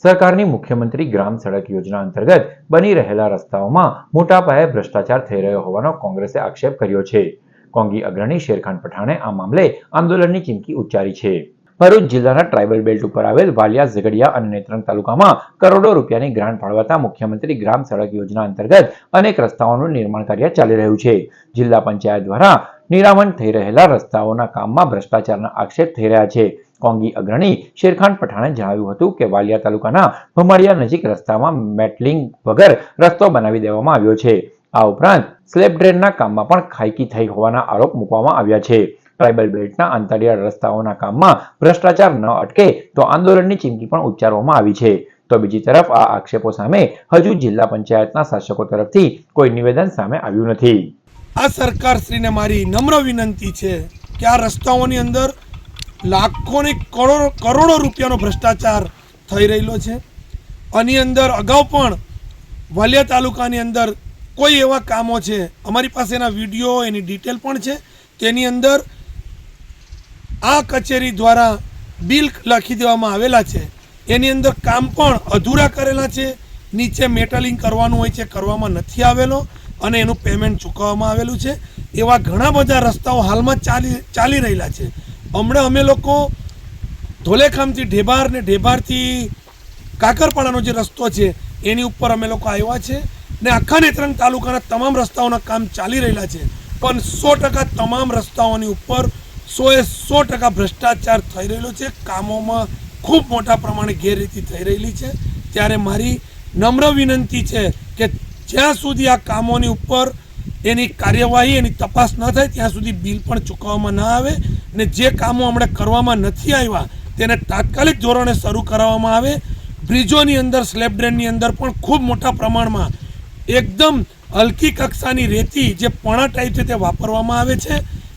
સરકારની મુખ્યમંત્રી ગ્રામ સડક યોજના અંતર્ગત બની રહેલા રસ્તાઓમાં મોટા પાયે ભ્રષ્ટાચાર થઈ રહ્યો હોવાનો કોંગ્રેસે આક્ષેપ કર્યો છે। કોંગી અગ્રણી શેરખાન પઠાણે આ મામલે આંદોલનની ચીમકી ઉચ્ચારી છે। ભરૂચ જિલ્લાના ટ્રાયબલ બેલ્ટ ઉપર આવેલ વાલિયા, ઝઘડિયા અને નેત્રંગ તાલુકામાં કરોડો રૂપિયાની ગ્રાન્ટ ફાળવાતા મુખ્યમંત્રી ગ્રામ સડક યોજના અંતર્ગત અનેક રસ્તાઓનું નિર્માણ કાર્ય ચાલી રહ્યું છે। જિલ્લા પંચાયત દ્વારા નિરામણ થઈ રહેલા રસ્તાઓના કામમાં ભ્રષ્ટાચારના આક્ષેપ થઈ રહ્યા છે। કોંગી અગ્રણી શેરખાન પઠાણે જણાવ્યું હતું કે વાલિયા તાલુકાના ભમાડિયા નજીક રસ્તામાં મેટલિંગ વગર રસ્તો બનાવી દેવામાં આવ્યો છે। આ ઉપરાંત સ્લેબ ડ્રેનના કામમાં પણ ખાઈકી થઈ હોવાના આરોપ મૂકવામાં આવ્યા છે। ટ્રાયબલ બેલ્ટના આંતરિયાળ રસ્તાઓના કામમાં ભ્રષ્ટાચાર ન અટકે તો આંદોલનની ચીમકી પણ ઉચ્ચારવામાં આવી છે। તો બીજી તરફ આ આક્ષેપો સામે હજુ જિલ્લા પંચાયતના શાસકો તરફથી કોઈ નિવેદન સામે આવ્યું નથી। આ સરકારશ્રીને મારી નમ્ર વિનંતી છે કે આ રસ્તાઓની અંદર લાખોની કરોડો રૂપિયાનો ભ્રષ્ટાચાર થઈ રહેલો છે। આની અંદર અગાઉ પણ વાલિયા તાલુકાની અંદર કોઈ એવા કામો છે, અમારી પાસે એના વિડીયો, એની ડિટેલ પણ છે, તેની અંદર આ કચેરી દ્વારા બિલ લખી દેવામાં આવેલા છે, એની અંદર કામ પણ અધૂરા કરેલા છે। નીચે મેટલિંગ કરવાનું હોય છે, કરવામાં નથી આવેલો અને એનું પેમેન્ટ ચૂકવવામાં આવેલું છે। એવા ઘણા બધા રસ્તાઓ હાલમાં ચાલી રહેલા છે। હમણાં અમે લોકો ધોલેખામથી ઢેબાર ને ઢેબારથી કાકરપાડાનો જે રસ્તો છે એની ઉપર અમે લોકો આવ્યા છે ને આખા નેત્રંગ તાલુકાના તમામ રસ્તાઓના કામ ચાલી રહેલા છે, પણ 100% તમામ રસ્તાઓની ઉપર 100% ભ્રષ્ટાચાર થઈ રહેલો છે। કામોમાં ખૂબ મોટા પ્રમાણે ગેરરીતિ થઈ રહેલી છે। ત્યારે મારી નમ્ર વિનંતી છે કે જ્યાં સુધી આ કામોની ઉપર એની કાર્યવાહી, એની તપાસ ન થાય ત્યાં સુધી બિલ પણ ચૂકવવામાં ન આવે ને જે કામો હમણાં કરવામાં નથી આવ્યા તેને તાત્કાલિક ધોરણે શરૂ કરવામાં આવે। બ્રિજોની અંદર, સ્લેબ ડ્રેનની અંદર પણ ખૂબ મોટા પ્રમાણમાં એકદમ હલકી કક્ષાની રેતી જે પણા ટાઈપ છે તે વાપરવામાં આવે છે।